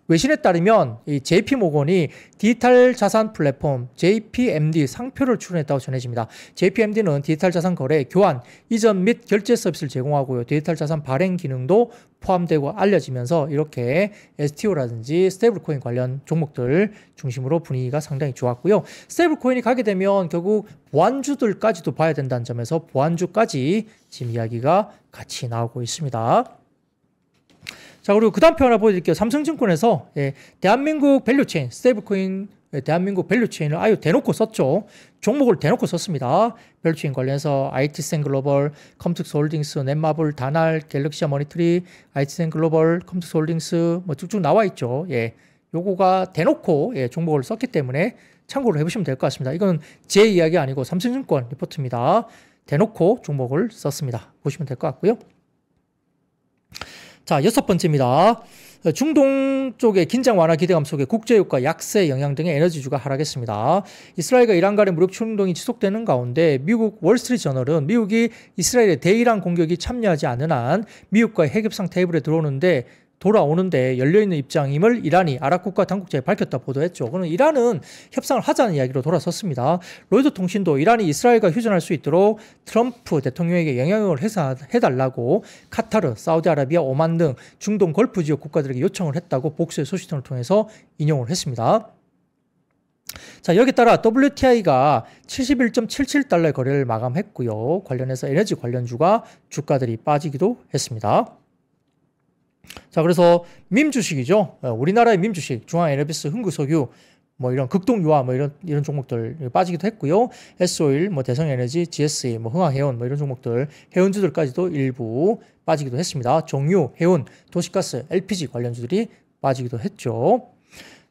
외신에 따르면 이 JP모건이 디지털 자산 플랫폼 JPMD 상표를 출원했다고 전해집니다. JPMD는 디지털 자산 거래, 교환, 이전 및 결제 서비스를 제공하고요. 디지털 자산 발행 기능도 포함되고 알려지면서 이렇게 STO라든지 스테이블코인 관련 종목들 중심으로 분위기가 상당히 좋았고요. 스테이블코인이 가게 되면 결국 보안주들까지도 봐야 된다는 점에서 보안주까지 지금 이야기가 같이 나오고 있습니다. 자, 그리고 그 다음 표 하나 보여드릴게요. 삼성증권에서 대한민국 밸류체인, 스테이블코인 대한민국 밸류체인을 아유 대놓고 썼죠. 종목을 대놓고 썼습니다. 밸류체인 관련해서 IT센 글로벌, 컴투스 홀딩스, 넷마블, 다날, 갤럭시아 머니터리, IT센 글로벌, 컴투스 홀딩스 뭐 쭉쭉 나와 있죠. 요거가 대놓고 종목을 썼기 때문에 참고를 해보시면 될 것 같습니다. 이건 제 이야기 아니고 삼성증권 리포트입니다. 대놓고 종목을 썼습니다. 보시면 될 것 같고요. 자, 6번째입니다. 중동 쪽의 긴장 완화 기대감 속에 국제유가 약세 영향 등의 에너지주가 하락했습니다. 이스라엘과 이란 간의 무력 충동이 지속되는 가운데 미국 월스트리트 저널은 미국이 이스라엘의 대이란 공격이 참여하지 않는 한 미국과의 핵협상 테이블에 돌아오는데 열려있는 입장임을 이란이 아랍 국가 당국자에 밝혔다 보도했죠. 그는 이란은 협상을 하자는 이야기로 돌아섰습니다. 로이터 통신도 이란이 이스라엘과 휴전할 수 있도록 트럼프 대통령에게 영향을 해달라고 카타르, 사우디아라비아, 오만 등 중동 걸프 지역 국가들에게 요청을 했다고 복수의 소식통을 통해서 인용을 했습니다. 자, 여기에 따라 WTI가 71.77달러의 거래를 마감했고요. 관련해서 에너지 관련주가 주가들이 빠지기도 했습니다. 자, 그래서 밈 주식이죠. 우리나라의 밈 주식, 중앙에너비스, 흥국석유, 뭐 이런 극동유화, 뭐 이런 종목들 빠지기도 했고요. S-오일, 뭐 대성에너지, GSE, 뭐 흥화해운, 뭐 이런 종목들, 해운주들까지도 일부 빠지기도 했습니다. 정유, 해운, 도시가스, LPG 관련주들이 빠지기도 했죠.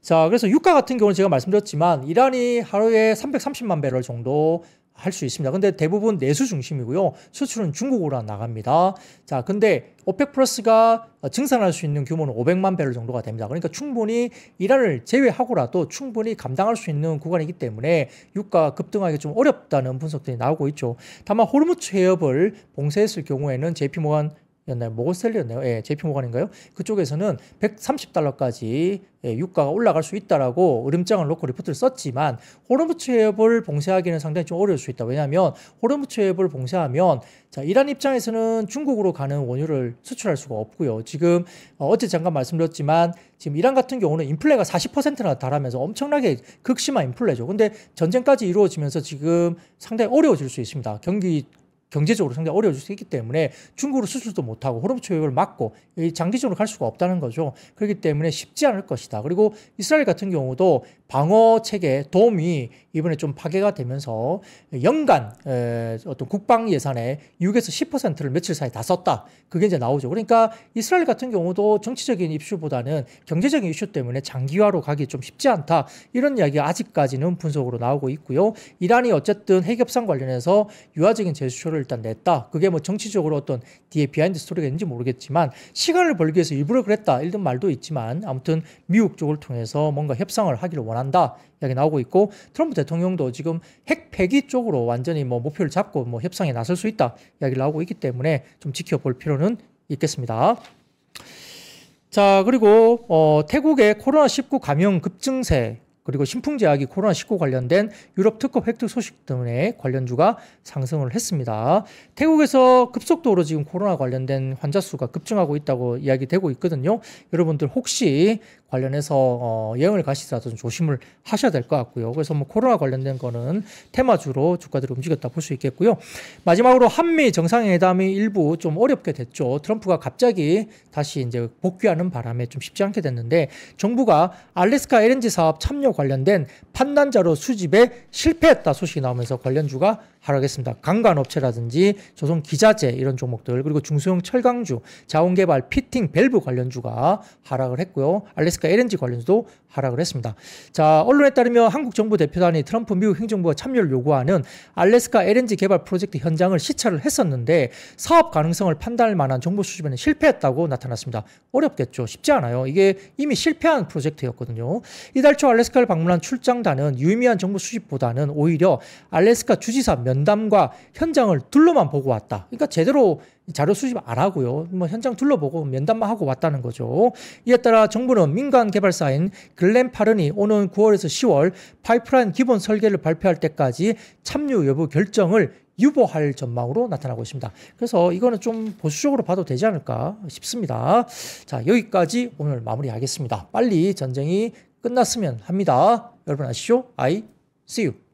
자, 그래서 유가 같은 경우는 제가 말씀드렸지만 이란이 하루에 330만 배럴 정도 할 수 있습니다. 근데 대부분 내수 중심이고요. 수출은 중국으로 나갑니다. 자, 근데 오펙 플러스가 증산할 수 있는 규모는 500만 배럴 정도가 됩니다. 그러니까 충분히 이란을 제외하고라도 충분히 감당할 수 있는 구간이기 때문에 유가 급등하기 좀 어렵다는 분석들이 나오고 있죠. 다만 호르무즈 해협을 봉쇄했을 경우에는 모건스탠리였나요? 예, JP모건인가요? 그쪽에서는 130달러까지 유가가 올라갈 수 있다라고 으름장을 놓고 리포트를 썼지만 호르무즈 해협을 봉쇄하기는 상당히 좀 어려울 수 있다. 왜냐하면 호르무즈 해협을 봉쇄하면 자, 이란 입장에서는 중국으로 가는 원유를 수출할 수가 없고요. 지금 어제 잠깐 말씀드렸지만 지금 이란 같은 경우는 인플레가 40%나 달하면서 엄청나게 극심한 인플레죠. 근데 전쟁까지 이루어지면서 지금 상당히 어려워질 수 있습니다. 경제적으로 상당히 어려워질 수 있기 때문에 중국으로 수출도 못하고 호르무즈 해협을 막고 장기적으로 갈 수가 없다는 거죠. 그렇기 때문에 쉽지 않을 것이다. 그리고 이스라엘 같은 경우도 방어 체계 돔이 이번에 좀 파괴가 되면서 연간 어떤 국방 예산의 6에서 10%를 며칠 사이에 다 썼다. 그게 이제 나오죠. 그러니까 이스라엘 같은 경우도 정치적인 이슈보다는 경제적인 이슈 때문에 장기화로 가기 좀 쉽지 않다. 이런 이야기가 아직까지는 분석으로 나오고 있고요. 이란이 어쨌든 핵협상 관련해서 유화적인 제스처를 일단 냈다. 그게 뭐 정치적으로 어떤 뒤에 비하인드 스토리가 있는지 모르겠지만 시간을 벌기 위해서 일부러 그랬다. 이런 말도 있지만 아무튼 미국 쪽을 통해서 뭔가 협상을 하기를 원한다. 이야기 나오고 있고 트럼프 대통령도 지금 핵 폐기 쪽으로 완전히 뭐 목표를 잡고 뭐 협상에 나설 수 있다. 이야기를 나오고 있기 때문에 좀 지켜볼 필요는 있겠습니다. 자, 그리고 태국의 코로나19 감염 급증세 그리고 신풍제약이 코로나19 관련된 유럽 특허 획득 소식 때문에 관련주가 상승을 했습니다. 태국에서 급속도로 지금 코로나 관련된 환자 수가 급증하고 있다고 이야기되고 있거든요. 여러분들 혹시 관련해서 여행을 가시더라도 좀 조심을 하셔야 될 것 같고요. 그래서 뭐 코로나 관련된 거는 테마주로 주가들이 움직였다 볼 수 있겠고요. 마지막으로 한미 정상회담이 일부 좀 어렵게 됐죠. 트럼프가 갑자기 다시 이제 복귀하는 바람에 좀 쉽지 않게 됐는데 정부가 알래스카 LNG 사업 참여 관련된 판단자료 수집에 실패했다 소식이 나오면서 관련주가 하락했습니다. 강간업체라든지 조선 기자재 이런 종목들 그리고 중소형 철강주, 자원개발, 피팅, 밸브 관련주가 하락을 했고요. 알래스카 LNG 관련주도 하락을 했습니다. 자, 언론에 따르면 한국 정부 대표단이 트럼프 미국 행정부가 참여를 요구하는 알래스카 LNG 개발 프로젝트 현장을 시찰을 했었는데 사업 가능성을 판단할 만한 정보 수집에는 실패했다고 나타났습니다. 어렵겠죠. 쉽지 않아요. 이게 이미 실패한 프로젝트였거든요. 이달 초 알래스카를 방문한 출장단은 유의미한 정보 수집보다는 오히려 알래스카 주지사 면담과 현장을 둘러만 보고 왔다. 그러니까 제대로 자료 수집 안 하고요. 뭐 현장 둘러보고 면담만 하고 왔다는 거죠. 이에 따라 정부는 민간 개발사인 글렌파른이 오는 9월에서 10월 파이프라인 기본 설계를 발표할 때까지 참여 여부 결정을 유보할 전망으로 나타나고 있습니다. 그래서 이거는 좀 보수적으로 봐도 되지 않을까 싶습니다. 자, 여기까지 오늘 마무리하겠습니다. 빨리 전쟁이 끝났으면 합니다. 여러분 아시죠? I see you.